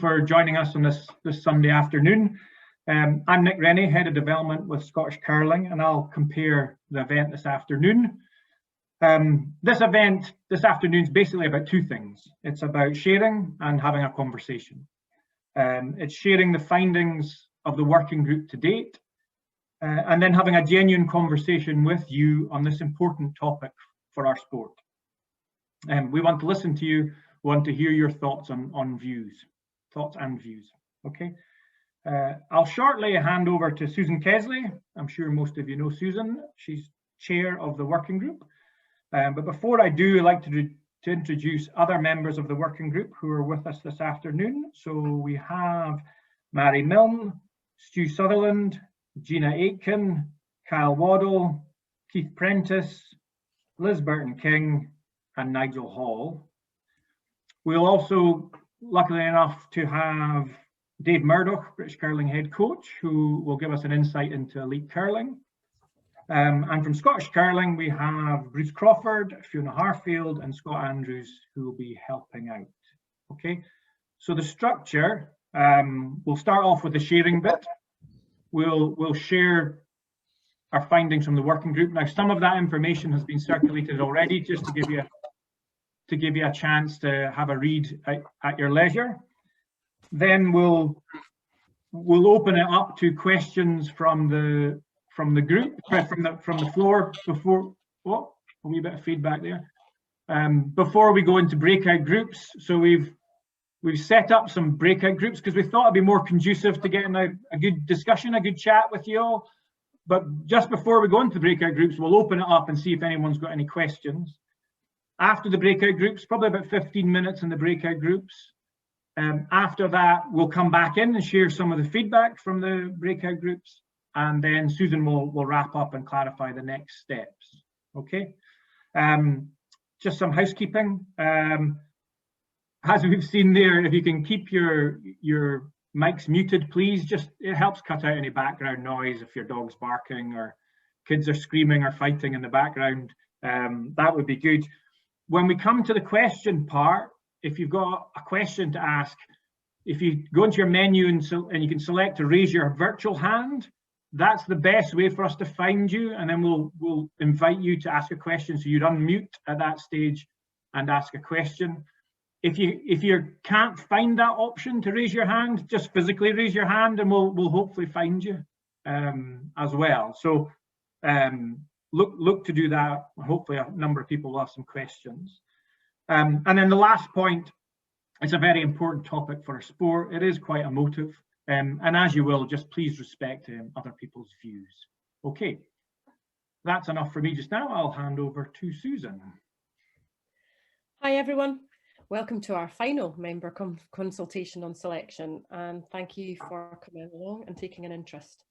for joining us on this Sunday afternoon. I'm Nick Rennie, Head of Development with Scottish Curling, and I'll compare the event this afternoon. This event this afternoon is basically about two things. It's about sharing and having a conversation. It's sharing the findings of the working group to date, and then having a genuine conversation with you on this important topic for our sport. We want to listen to you, want to hear your thoughts and views. Okay. I'll shortly hand over to Susan Kesley. I'm sure most of you know Susan. She's chair of the working group. But before I do, I'd like to introduce other members of the working group who are with us this afternoon. So we have Mary Milne, Stu Sutherland, Gina Aitken, Kyle Waddle, Keith Prentice, Liz Burton-King, and Nigel Hall. We'll also, luckily enough, to have Dave Murdoch, British Curling head coach, who will give us an insight into elite curling. And from Scottish Curling, we have Bruce Crawford, Fiona Harfield, and Scott Andrews, who will be helping out. Okay, so the structure, we'll start off with the sharing bit. We'll share our findings from the working group. Now, some of that information has been circulated already, just to give you a chance to have a read at your leisure. Then we'll open it up to questions from the group, from the floor. Before, a wee bit of feedback there. Before we go into breakout groups, so we've set up some breakout groups because we thought it'd be more conducive to getting a good discussion, a good chat with you all. But just before we go into the breakout groups, we'll open it up and see if anyone's got any questions. After the breakout groups, probably about 15 minutes in the breakout groups. After that, we'll come back in and share some of the feedback from the breakout groups, and then Susan will wrap up and clarify the next steps. Okay. Just some housekeeping. As we've seen there, if you can keep your mics muted, please. It helps cut out any background noise if your dog's barking or kids are screaming or fighting in the background. That would be good. When we come to the question part, if you've got a question to ask, if you go into your menu and you can select to raise your virtual hand, that's the best way for us to find you, and then we'll invite you to ask a question. So you'd unmute at that stage and ask a question. If you can't find that option to raise your hand, just physically raise your hand, and we'll hopefully find you as well. So look to do that. Hopefully a number of people will have some questions. And then the last point, it's a very important topic for our sport. It is quite emotive. And as you will, just please respect other people's views. Okay, that's enough for me just now. I'll hand over to Susan. Hi everyone, welcome to our final member consultation on selection, and thank you for coming along and taking an interest.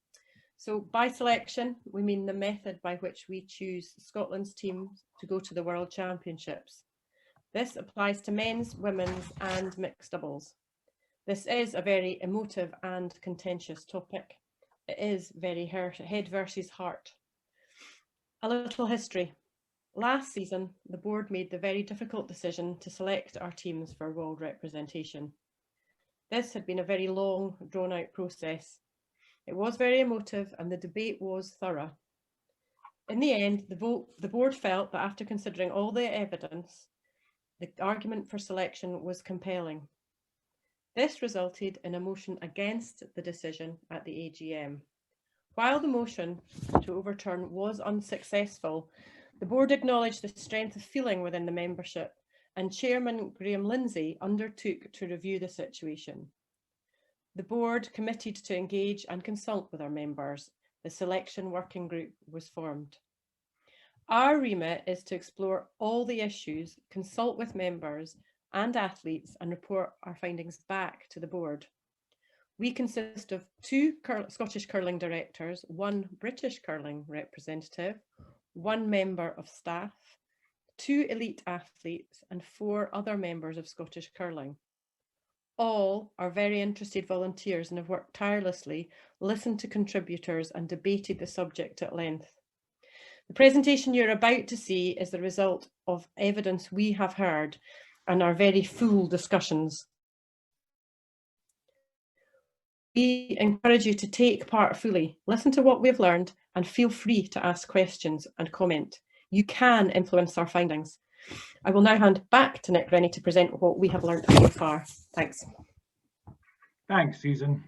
So by selection, we mean the method by which we choose Scotland's teams to go to the World Championships. This applies to men's, women's and mixed doubles. This is a very emotive and contentious topic. It is very head versus heart. A little history. Last season, the board made the very difficult decision to select our teams for world representation. This had been a very long, drawn-out process. It was very emotive and the debate was thorough. In the end, the board felt that after considering all the evidence, the argument for selection was compelling. This resulted in a motion against the decision at the AGM. While the motion to overturn was unsuccessful, the board acknowledged the strength of feeling within the membership, and Chairman Graham Lindsay undertook to review the situation. The board committed to engage and consult with our members. The selection working group was formed. Our remit is to explore all the issues, consult with members and athletes, and report our findings back to the board. We consist of 2 Scottish curling directors, 1 British curling representative, 1 member of staff, 2 elite athletes, and 4 other members of Scottish curling. All are very interested volunteers and have worked tirelessly, listened to contributors and debated the subject at length. The presentation you're about to see is the result of evidence we have heard and our very full discussions. We encourage you to take part fully, listen to what we've learned, and feel free to ask questions and comment. You can influence our findings. I will now hand back to Nick Rennie to present what we have learned so far. Thanks. Thanks, Susan.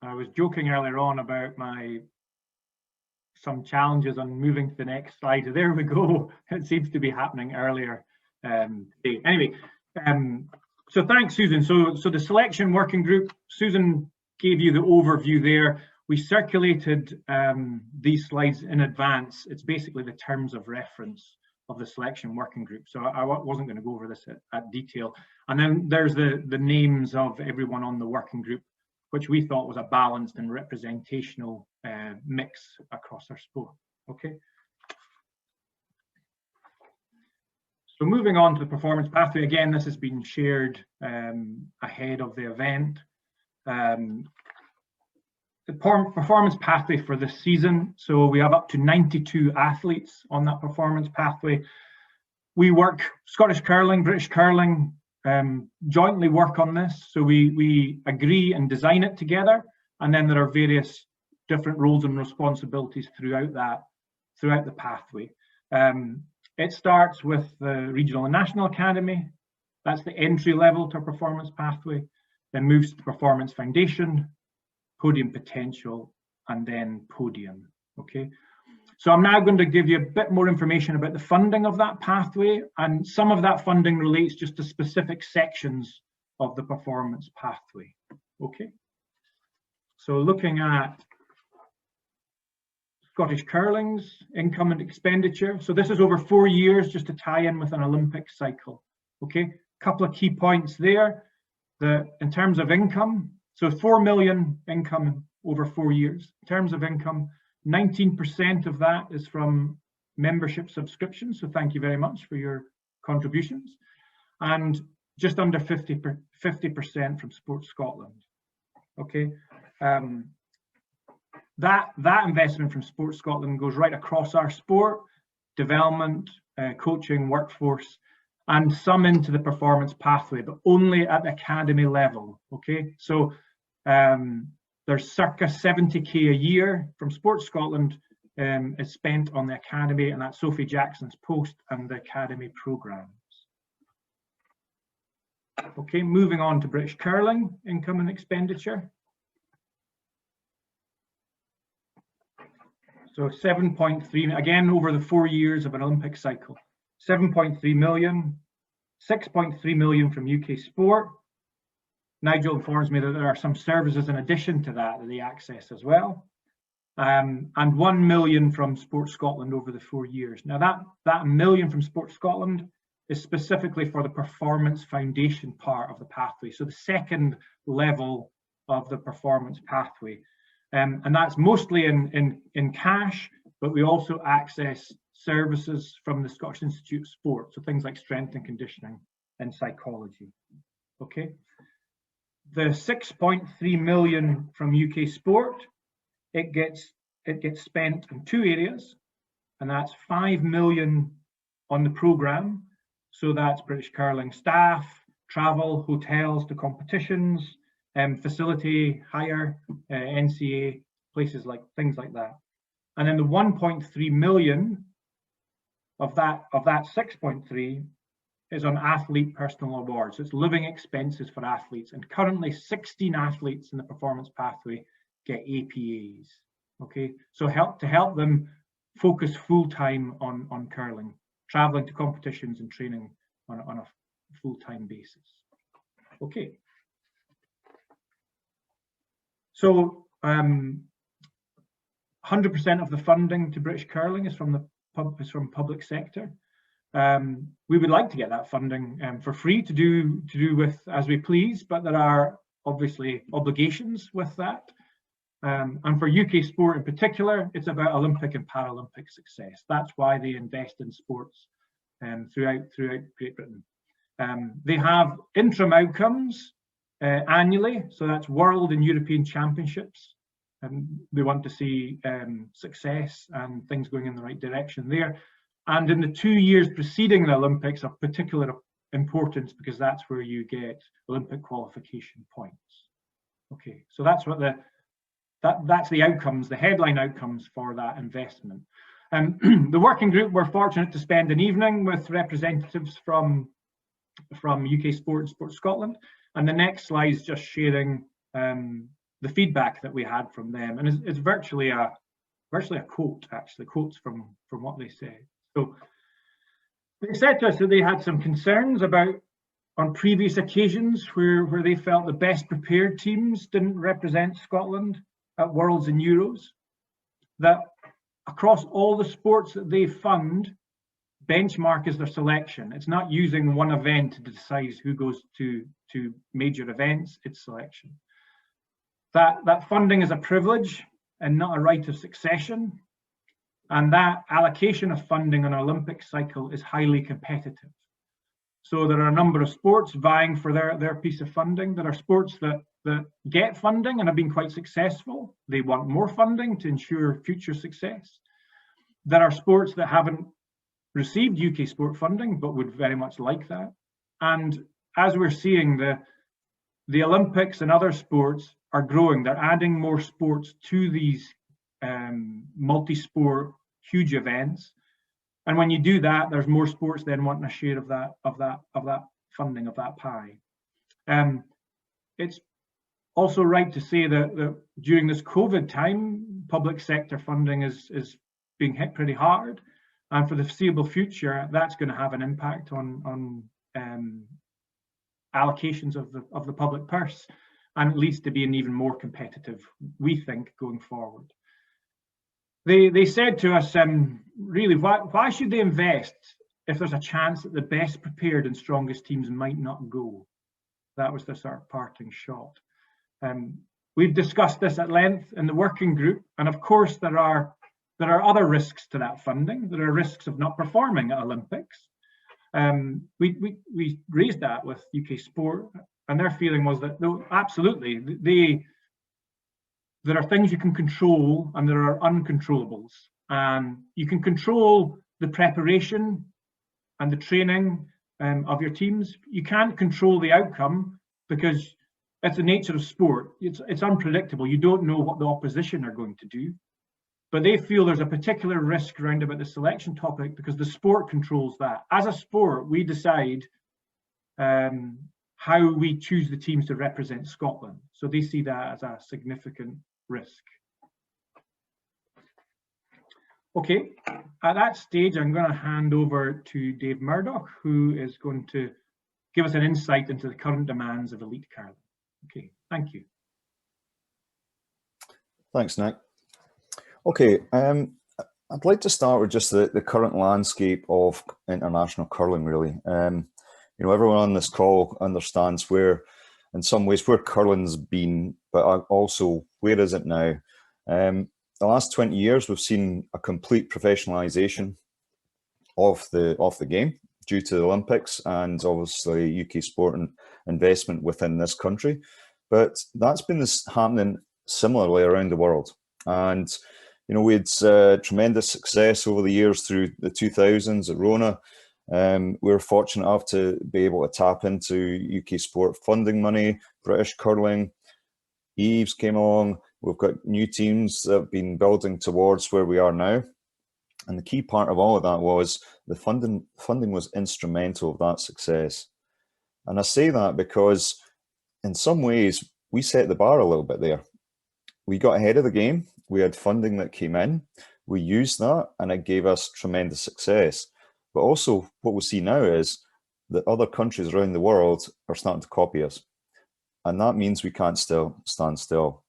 I was joking earlier on about some challenges on moving to the next slide. There we go. It seems to be happening earlier today. Anyway, so thanks, Susan. So the selection working group, Susan gave you the overview there. We circulated these slides in advance. It's basically the terms of reference of the selection working group. So I wasn't going to go over this at detail. And then there's the names of everyone on the working group, which we thought was a balanced and representational mix across our sport. Okay. So moving on to the performance pathway, again, this has been shared ahead of the event. The performance pathway for this season, so we have up to 92 athletes on that performance pathway. We work, Scottish Curling, British Curling, jointly work on this. So we agree and design it together, and then there are various different roles and responsibilities throughout the pathway. It starts with the Regional and National Academy. That's the entry level to a performance pathway. Then moves to the Performance Foundation, Podium Potential, and then Podium. Okay. So I'm now going to give you a bit more information about the funding of that pathway, and some of that funding relates just to specific sections of the performance pathway. Okay. So looking at Scottish Curling's income and expenditure. So this is over 4 years, just to tie in with an Olympic cycle. Okay, couple of key points there. In terms of income, so 4 million income over 4 years. In terms of income, 19% of that is from membership subscriptions. So thank you very much for your contributions. And just under 50% from Sports Scotland. Okay. That investment from Sports Scotland goes right across our sport, development, coaching, workforce, and some into the performance pathway, but only at the academy level. Okay, so there's circa 70k a year from Sports Scotland is spent on the academy, and that's Sophie Jackson's post and the academy programs. Okay, moving on to British Curling income and expenditure. So 7.3, again, over the 4 years of an Olympic cycle, 7.3 million, 6.3 million from UK Sport. Nigel informs me that there are some services in addition to that they access as well. And 1 million from Sports Scotland over the 4 years. Now that million from Sports Scotland is specifically for the Performance Foundation part of the pathway. So the second level of the performance pathway. And that's mostly in cash, but we also access services from the Scottish Institute of Sport, so things like strength and conditioning and psychology. Okay, the 6.3 million from UK Sport, it gets spent in two areas, and that's 5 million on the programme. So that's British Curling staff, travel, hotels to competitions, facility hire, NCA, places like things like that. And then the 1.3 million of that 6.3 is on athlete personal awards. So it's living expenses for athletes, and currently 16 athletes in the performance pathway get APAs. Okay, so to help them focus full-time on curling, traveling to competitions and training on a full-time basis. Okay. So 100% of the funding to British Curling is from public sector. We would like to get that funding for free to do with as we please, but there are obviously obligations with that. And for UK Sport in particular, it's about Olympic and Paralympic success. That's why they invest in sports throughout Great Britain. They have interim outcomes annually, so that's World and European Championships, and they want to see success and things going in the right direction there. And in the 2 years preceding the Olympics, of particular importance because that's where you get Olympic qualification points. Okay, so that's what that's the outcomes, the headline outcomes for that investment. The working group were fortunate to spend an evening with representatives from UK Sport and Sport Scotland, and the next slide is just sharing the feedback that we had from them, and it's virtually a quote, actually, quotes from what they said. So they said to us that they had some concerns about on previous occasions where they felt the best prepared teams didn't represent Scotland at Worlds and Euros, that across all the sports that they fund, benchmark is their selection. It's not using one event to decide who goes to major events, it's selection. That funding is a privilege and not a right of succession. And that allocation of funding on an Olympic cycle is highly competitive. So there are a number of sports vying for their piece of funding. There are sports that get funding and have been quite successful. They want more funding to ensure future success. There are sports that haven't received UK sport funding, but would very much like that. And as we're seeing, the Olympics and other sports are growing. They're adding more sports to these multi-sport huge events. And when you do that, there's more sports then wanting a share of that funding, of that pie. It's also right to say that during this COVID time, public sector funding is being hit pretty hard. And for the foreseeable future, that's going to have an impact on allocations of the public purse, and it leads to being even more competitive, we think, going forward. They said to us, really, why should they invest if there's a chance that the best prepared and strongest teams might not go? That was the sort of parting shot. We've discussed this at length in the working group, and of course there are other risks to that funding. There are risks of not performing at Olympics. We raised that with UK Sport, and their feeling was that, no, absolutely, there are things you can control and there are uncontrollables. You can control the preparation and the training of your teams. You can't control the outcome because it's the nature of sport. It's unpredictable. You don't know what the opposition are going to do. But they feel there's a particular risk around about the selection topic because the sport controls that. As a sport, we decide how we choose the teams to represent Scotland. So they see that as a significant risk. Okay, at that stage, I'm going to hand over to Dave Murdoch, who is going to give us an insight into the current demands of elite curling. Okay, thank you. Thanks, Nick. Okay, I'd like to start with just the current landscape of international curling, really. You know, everyone on this call understands where, in some ways, where curling's been, but also where is it now? The last 20 years, we've seen a complete professionalisation of the game due to the Olympics and obviously UK sport and investment within this country. But that's been happening similarly around the world. And you know, we had tremendous success over the years through the 2000s at Rona. We were fortunate enough to be able to tap into UK sport funding money, British curling. Eves came along. We've got new teams that have been building towards where we are now. And the key part of all of that was the funding was instrumental of that success. And I say that because in some ways we set the bar a little bit there. We got ahead of the game. We had funding that came in. We used that and it gave us tremendous success. But also what we see now is that other countries around the world are starting to copy us. And that means we can't stand still.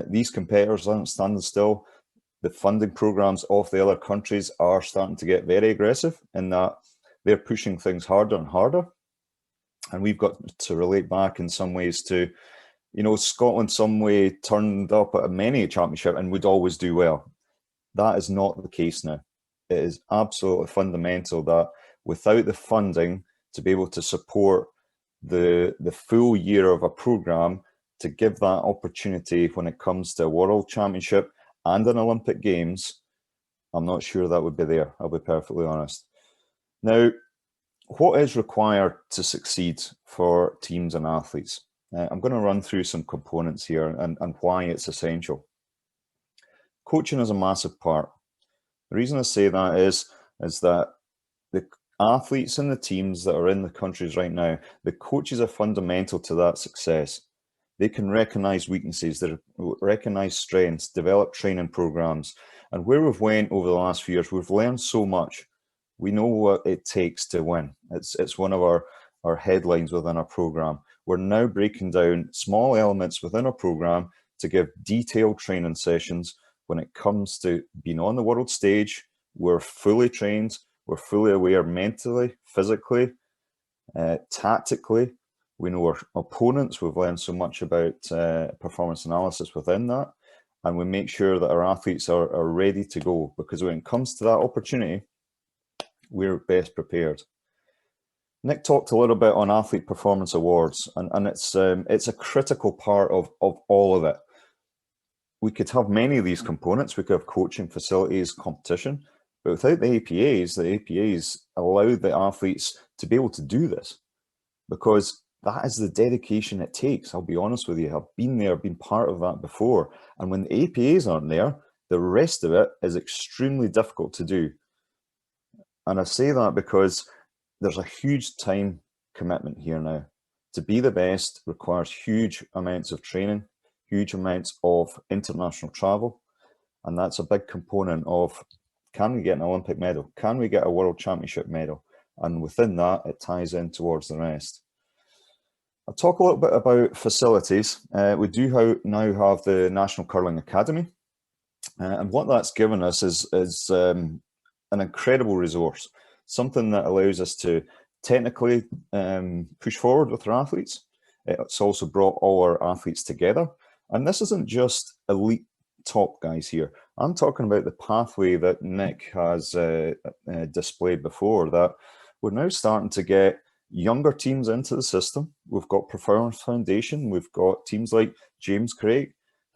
These competitors aren't standing still. The funding programs of the other countries are starting to get very aggressive in that they're pushing things harder and harder. And we've got to relate back in some ways to, you know, Scotland some way turned up at a many championship and would always do well. That is not the case now. It is absolutely fundamental that without the funding to be able to support the full year of a program, to give that opportunity when it comes to a World Championship and an Olympic Games, I'm not sure that would be there, I'll be perfectly honest. Now, what is required to succeed for teams and athletes? I'm going to run through some components here and why it's essential. Coaching is a massive part. The reason I say that is that the athletes and the teams that are in the countries right now, the coaches are fundamental to that success. They can recognize weaknesses, they recognize strengths, develop training programs. And where we've went over the last few years, we've learned so much. We know what it takes to win. It's one of our headlines within our program. We're now breaking down small elements within our program to give detailed training sessions. When it comes to being on the world stage, we're fully trained, we're fully aware mentally, physically, tactically. We know our opponents, we've learned so much about performance analysis within that, and we make sure that our athletes are ready to go, because when it comes to that opportunity, we're best prepared. Nick talked a little bit on athlete performance awards, and it's a critical part of all of it. We could have many of these components. We could have coaching, facilities, competition, but without the APAs allow the athletes to be able to do this, because that is the dedication it takes. I'll be honest with you, I've been there, been part of that before. And when the APAs aren't there, the rest of it is extremely difficult to do. And I say that because there's a huge time commitment here now. To be the best requires huge amounts of training, huge amounts of international travel. And that's a big component of, can we get an Olympic medal? Can we get a World Championship medal? And within that, it ties in towards the rest. I'll talk a little bit about facilities. We do now have the National Curling Academy. And what that's given us is an incredible resource, something that allows us to technically push forward with our athletes. It's also brought all our athletes together. And this isn't just elite top guys here. I'm talking about the pathway that Nick has displayed before, that we're now starting to get younger teams into the system. We've got Performance Foundation, we've got teams like James Craig,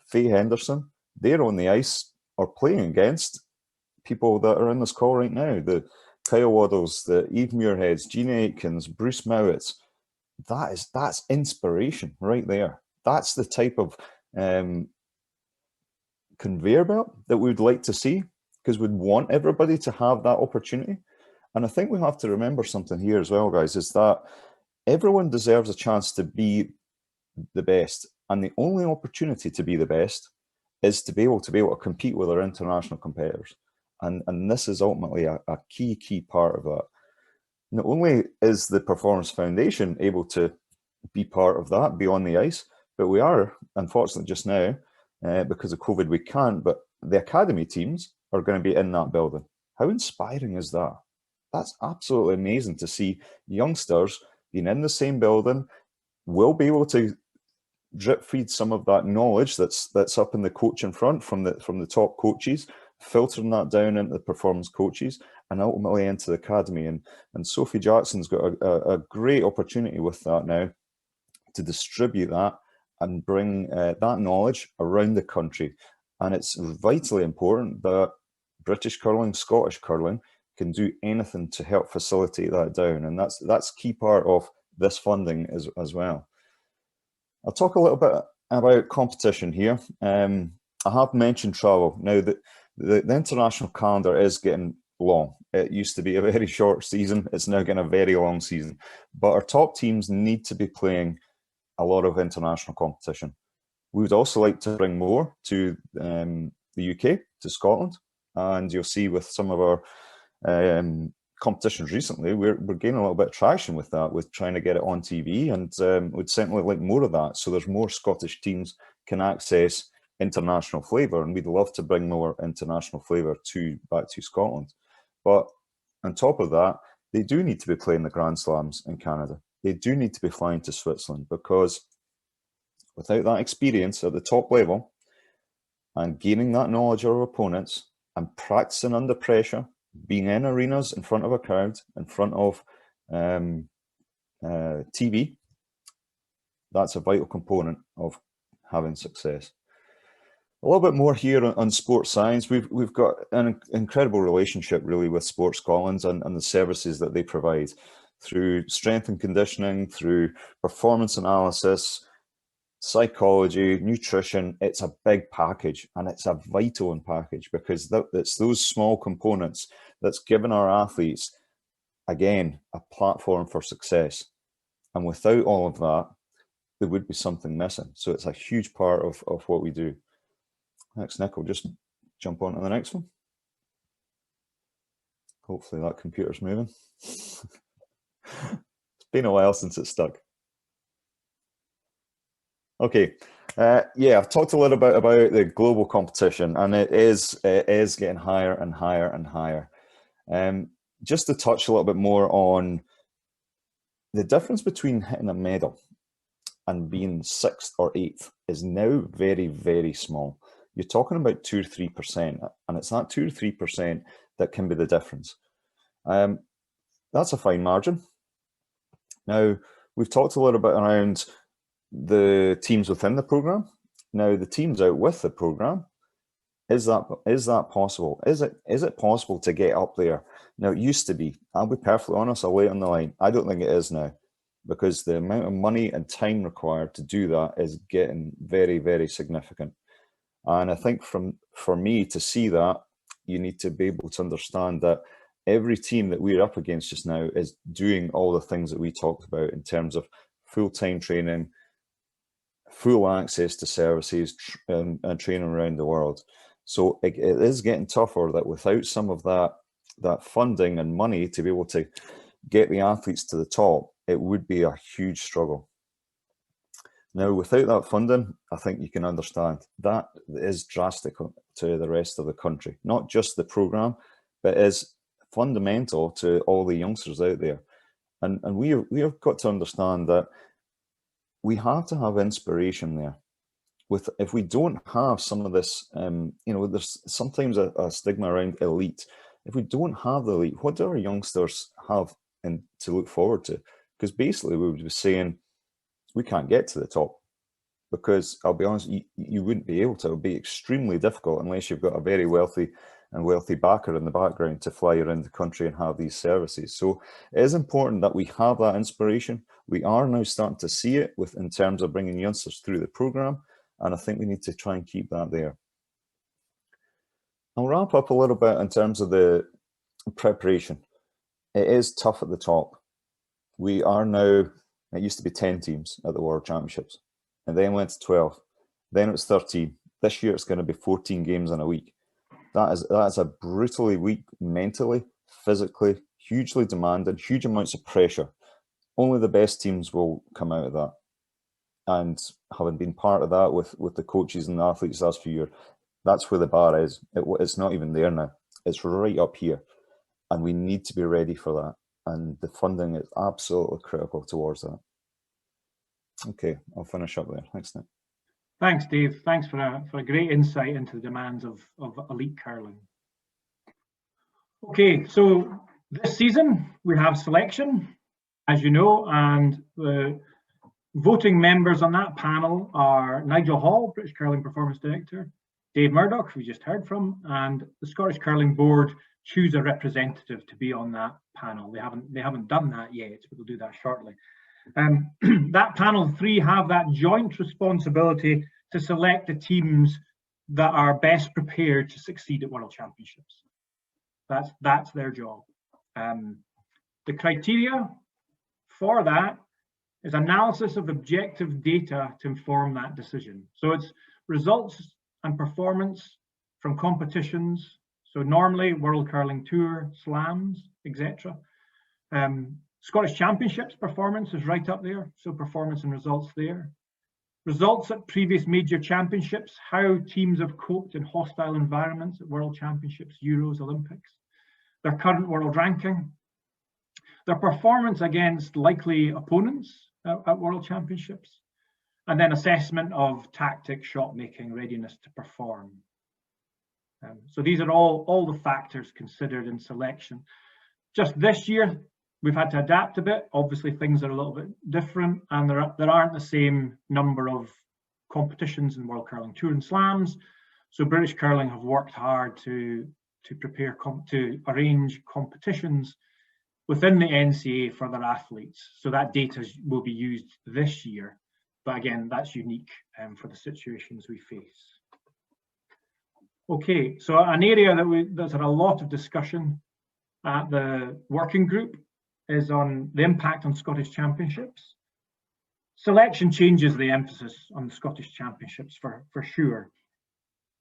Faye Henderson. They're on the ice or playing against people that are in this call right now. The Kyle Waddles, the Eve Muirheads, Gina Aitkins, Bruce Mowatts. That's inspiration right there. That's the type of conveyor belt that we'd like to see, because we'd want everybody to have that opportunity. And I think we have to remember something here as well, guys, is that everyone deserves a chance to be the best. And the only opportunity to be the best is to be able to compete with our international competitors. And this is ultimately a key part of that. Not only is the Performance Foundation able to be part of that, be on the ice, but we are, unfortunately just now, because of COVID, we can't, but the academy teams are going to be in that building. How inspiring is that? That's absolutely amazing to see youngsters being in the same building. We'll be able to drip feed some of that knowledge that's up in the coaching front from the top coaches, filtering that down into the performance coaches and ultimately into the academy. And Sophie Jackson's got a great opportunity with that now to distribute that and bring that knowledge around the country. And it's vitally important that British curling, Scottish curling can do anything to help facilitate that down. And that's key part of this funding as well. I'll talk a little bit about competition here. I have mentioned travel. Now, the international calendar is getting long. It used to be a very short season. It's now getting a very long season. But our top teams need to be playing a lot of international competition. We would also like to bring more to the UK, to Scotland. And you'll see with some of our competitions recently, we're gaining a little bit of traction with that, with trying to get it on TV, and we'd certainly like more of that, so there's more Scottish teams can access international flavour, and we'd love to bring more international flavour back to Scotland. But on top of that, they do need to be playing the Grand Slams in Canada. They do need to be flying to Switzerland, because without that experience at the top level and gaining that knowledge of our opponents and practicing under pressure, being in arenas in front of a crowd, in front of TV, that's a vital component of having success. A little bit more here on sports science. We've got an incredible relationship really with Sports Scotland and the services that they provide. through strength and conditioning, through performance analysis, psychology, nutrition. It's a big package, and it's a vital package, because it's those small components that's given our athletes, again, a platform for success. And without all of that, there would be something missing. So it's a huge part of what we do. Thanks, Nick. I'll just jump on to the next one. Hopefully that computer's moving. It's been a while since it's stuck. Okay, yeah, I've talked a little bit about the global competition, and it is getting higher and higher and higher. Just to touch a little bit more on the difference between hitting a medal and being 6th or 8th is now very, very small. You're talking about 2 or 3%, and it's that 2 or 3% that can be the difference. That's a fine margin. Now, we've talked a little bit around the teams within the program. Now, the teams out with the program, is that possible? Is it possible to get up there? Now, it used to be. I'll be perfectly honest, I'll lay it on the line. I don't think it is now, because the amount of money and time required to do that is getting very, very significant. And I think for me to see that, you need to be able to understand that every team that we're up against just now is doing all the things that we talked about in terms of full-time training, full access to services, and training around the world. So it is getting tougher, that without some of that funding and money to be able to get the athletes to the top, it would be a huge struggle. Now, without that funding, I think you can understand that is drastic to the rest of the country, not just the program, but is fundamental to all the youngsters out there. And we have got to understand that we have to have inspiration there. If we don't have some of this, you know, there's sometimes a stigma around elite. If we don't have the elite, what do our youngsters have to look forward to? Because basically we would be saying, we can't get to the top, because I'll be honest, you wouldn't be able to. It would be extremely difficult unless you've got a very wealthy backer in the background to fly around the country and have these services. So it is important that we have that inspiration. We are now starting to see it in terms of bringing youngsters through the program, and I think we need to try and keep that there. I'll wrap up a little bit in terms of the preparation. It is tough at the top. We are now, it used to be 10 teams at the World Championships, and then went to 12. Then it was 13. This year it's going to be 14 games in a week. That is a brutally week mentally, physically, hugely demanding, huge amounts of pressure. Only the best teams will come out of that. And having been part of that with the coaches and the athletes last few years, that's where the bar is. It's not even there now. It's right up here. And we need to be ready for that. And the funding is absolutely critical towards that. Okay, I'll finish up there. Thanks, Nick. Thanks, Dave. Thanks for a great insight into the demands of elite curling. Okay, so this season we have selection, as you know, and the voting members on that panel are Nigel Hall, British Curling Performance Director, Dave Murdoch, who we just heard from, and the Scottish Curling Board choose a representative to be on that panel. They haven't done that yet, but they'll do that shortly. That panel of 3 have that joint responsibility to select the teams that are best prepared to succeed at World Championships. That's their job. The criteria for that is analysis of objective data to inform that decision. So it's results and performance from competitions. So normally World Curling Tour, slams, etc. Scottish Championships performance is right up there. So performance and results there. Results at previous major championships, how teams have coped in hostile environments at World Championships, Euros, Olympics. Their current world ranking. Their performance against likely opponents at World Championships. And then assessment of tactics, shot making, readiness to perform. So these are all the factors considered in selection. Just this year, we've had to adapt a bit. Obviously, things are a little bit different, and there aren't the same number of competitions in World Curling Tour and slams. So British Curling have worked hard to prepare to arrange competitions within the NCA for their athletes. So that data will be used this year. But again, that's unique for the situations we face. Okay, so an area that's had a lot of discussion at the working group is on the impact on Scottish Championships. Selection changes the emphasis on the Scottish Championships for sure.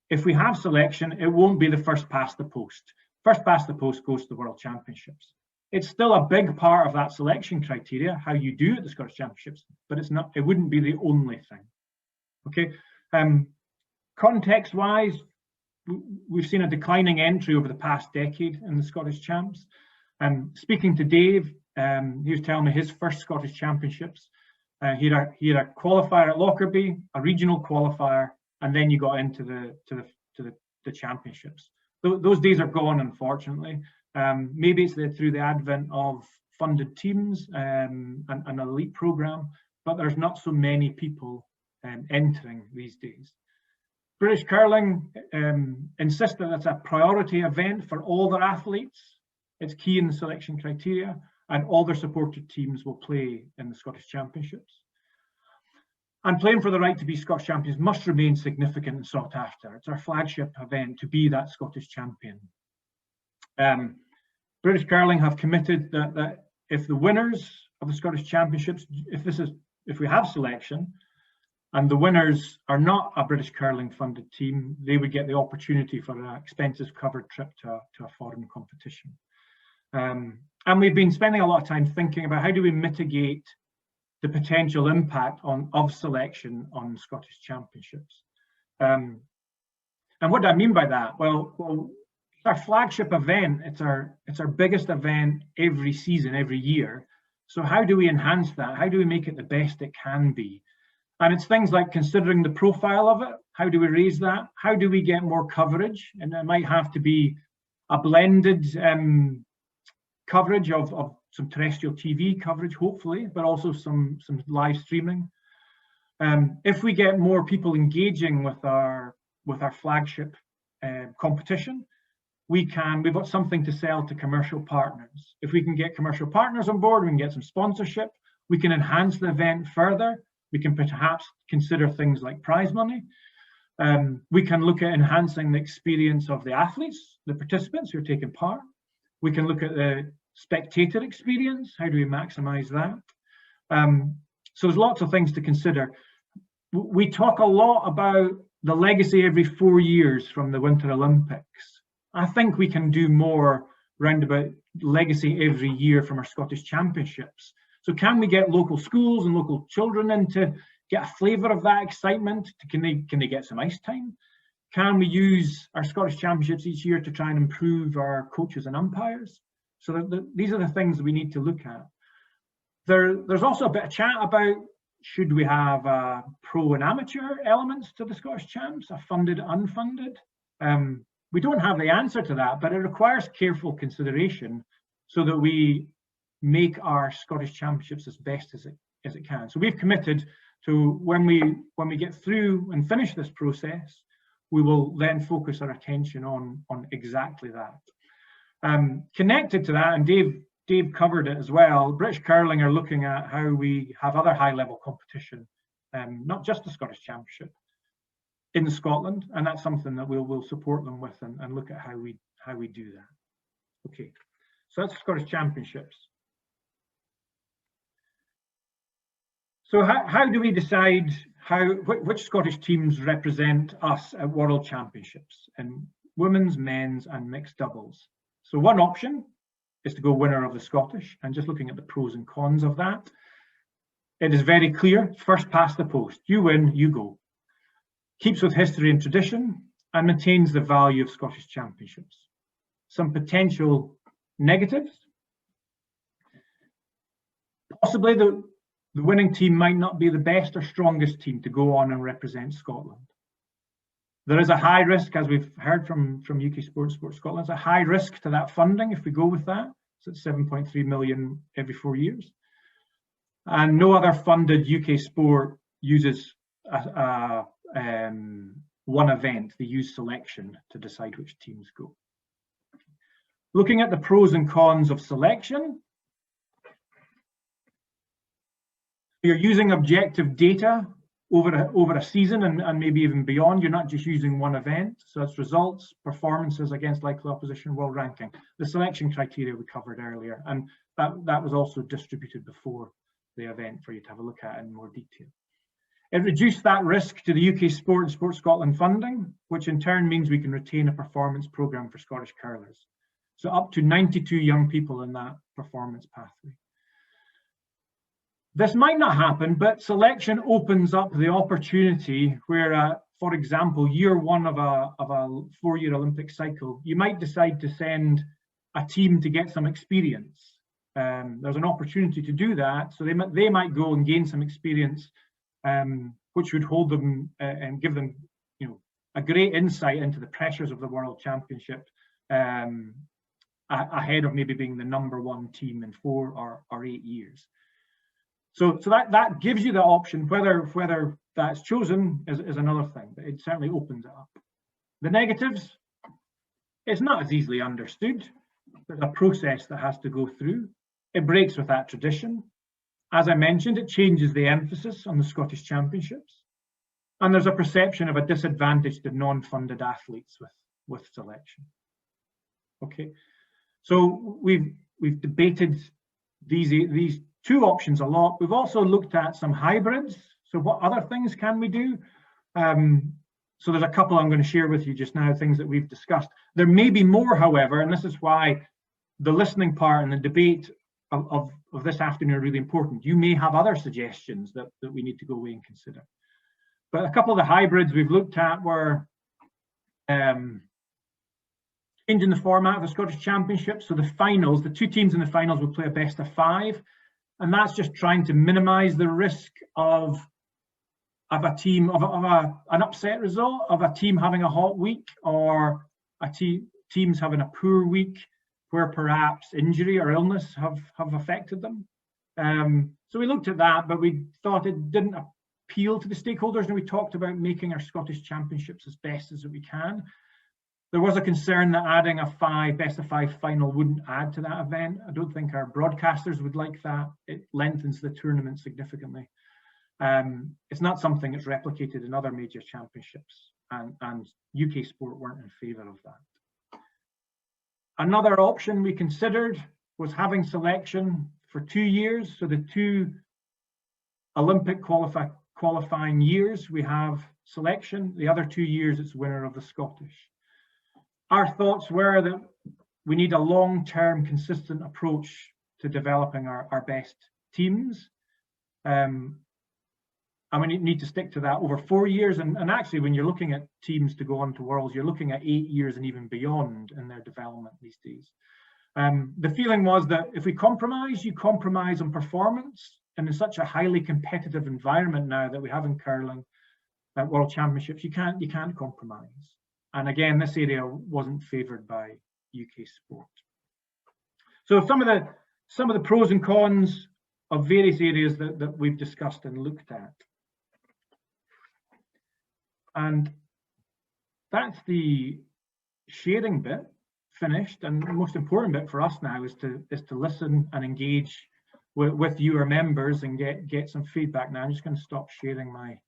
If we have selection, it won't be the first past the post. First past the post goes to the World Championships. It's still a big part of that selection criteria, how you do at the Scottish Championships, but it's not. It wouldn't be the only thing. Okay. Context-wise, we've seen a declining entry over the past decade in the Scottish Champs. Speaking to Dave, he was telling me his first Scottish Championships. He had a qualifier at Lockerbie, a regional qualifier, and then you got into the championships. Those days are gone, unfortunately. Maybe it's through the advent of funded teams and an elite program, but there's not so many people entering these days. British Curling insist that it's a priority event for all their athletes. It's key in the selection criteria, and all their supported teams will play in the Scottish Championships. And playing for the right to be Scottish champions must remain significant and sought after. It's our flagship event to be that Scottish champion. British Curling have committed that if the winners of the Scottish Championships, if we have selection, and the winners are not a British Curling funded team, they would get the opportunity for an expenses covered trip to a foreign competition. And we've been spending a lot of time thinking about how do we mitigate the potential impact of selection on Scottish Championships. And what do I mean by that? Well, it's our flagship event. It's our biggest event every season, every year. So how do we enhance that? How do we make it the best it can be? And it's things like considering the profile of it. How do we raise that? How do we get more coverage? And it might have to be a blended coverage of some terrestrial TV coverage, hopefully, but also some live streaming. If we get more people engaging with our flagship competition, we've got something to sell to commercial partners. If we can get commercial partners on board, we can get some sponsorship, we can enhance the event further. We can perhaps consider things like prize money. We can look at enhancing the experience of the athletes, the participants who are taking part. We can look at the spectator experience. How do we maximize that? So there's lots of things to consider. We talk a lot about the legacy every 4 years from the Winter Olympics. I think we can do more round about legacy every year from our Scottish Championships. So can we get local schools and local children in to get a flavour of that excitement? Can they get some ice time? Can we use our Scottish Championships each year to try and improve our coaches and umpires? So these are the things that we need to look at. There's also a bit of chat about should we have pro and amateur elements to the Scottish Champs, a funded, unfunded? We don't have the answer to that, but it requires careful consideration so that we make our Scottish Championships as best as it can. So we've committed to when we get through and finish this process, we will then focus our attention on exactly that. Connected to that, and Dave covered it as well, British Curling are looking at how we have other high-level competition, not just the Scottish Championship, in Scotland, and that's something that we'll support them with and look at how we do that. Okay, so that's Scottish Championships. So how do we decide which Scottish teams represent us at World Championships in women's, men's and mixed doubles? So one option is to go winner of the Scottish, and just looking at the pros and cons of that, it is very clear, first past the post, you win, you go. Keeps with history and tradition and maintains the value of Scottish Championships. Some potential negatives. Possibly the winning team might not be the best or strongest team to go on and represent Scotland. There is a high risk, as we've heard from UK Sport Scotland, it's a high risk to that funding if we go with that. So it's 7.3 million every 4 years. And no other funded UK sport uses one event. They use selection to decide which teams go. Looking at the pros and cons of selection, You're using objective data over a season and maybe even beyond. You're not just using one event. So it's results, performances against likely opposition, world ranking. The selection criteria we covered earlier, and that was also distributed before the event for you to have a look at in more detail. It reduced that risk to the UK Sport and Sport Scotland funding, which in turn means we can retain a performance programme for Scottish curlers. So up to 92 young people in that performance pathway. This might not happen, but selection opens up the opportunity where, for example, year one of a 4-year Olympic cycle, you might decide to send a team to get some experience. There's an opportunity to do that, so they might go and gain some experience, which would hold them and give them, a great insight into the pressures of the World Championship, ahead of maybe being the #1 team in 4 or 8 years. So that gives you the option. Whether that's chosen is another thing, but it certainly opens it up. The negatives, it's not as easily understood. There's a process that has to go through. It breaks with that tradition. As I mentioned, it changes the emphasis on the Scottish Championships. And there's a perception of a disadvantage to non-funded athletes with selection. Okay, so we've debated these two options a lot. We've also looked at some hybrids. So what other things can we do? So there's a couple I'm going to share with you just now, things that we've discussed. There may be more, however, and this is why the listening part and the debate of this afternoon are really important. You may have other suggestions that we need to go away and consider. But a couple of the hybrids we've looked at were changing the format of the Scottish Championship. So the finals, the 2 teams in the finals will play a best of 5. And that's just trying to minimise the risk of a team, an upset result, of a team having a hot week, or teams having a poor week where perhaps injury or illness have affected them. So we looked at that, but we thought it didn't appeal to the stakeholders, and we talked about making our Scottish Championships as best as we can. There was a concern that adding a best of 5 final wouldn't add to that event. I don't think our broadcasters would like that. It lengthens the tournament significantly. It's not something that's replicated in other major championships, and UK Sport weren't in favour of that. Another option we considered was having selection for 2 years. So the 2 Olympic qualifying years, we have selection. The other 2 years, it's winner of the Scottish. Our thoughts were that we need a long-term, consistent approach to developing our best teams. And we need to stick to that over 4 years. And actually, when you're looking at teams to go on to Worlds, you're looking at 8 years and even beyond in their development these days. The feeling was that if we compromise, you compromise on performance. And in such a highly competitive environment now that we have in curling at World Championships, you can't compromise. And again, this area wasn't favoured by UK Sport. So some of the pros and cons of various areas that we've discussed and looked at. And that's the sharing bit finished. And the most important bit for us now is to listen and engage with you, our members, and get some feedback. Now I'm just going to stop sharing my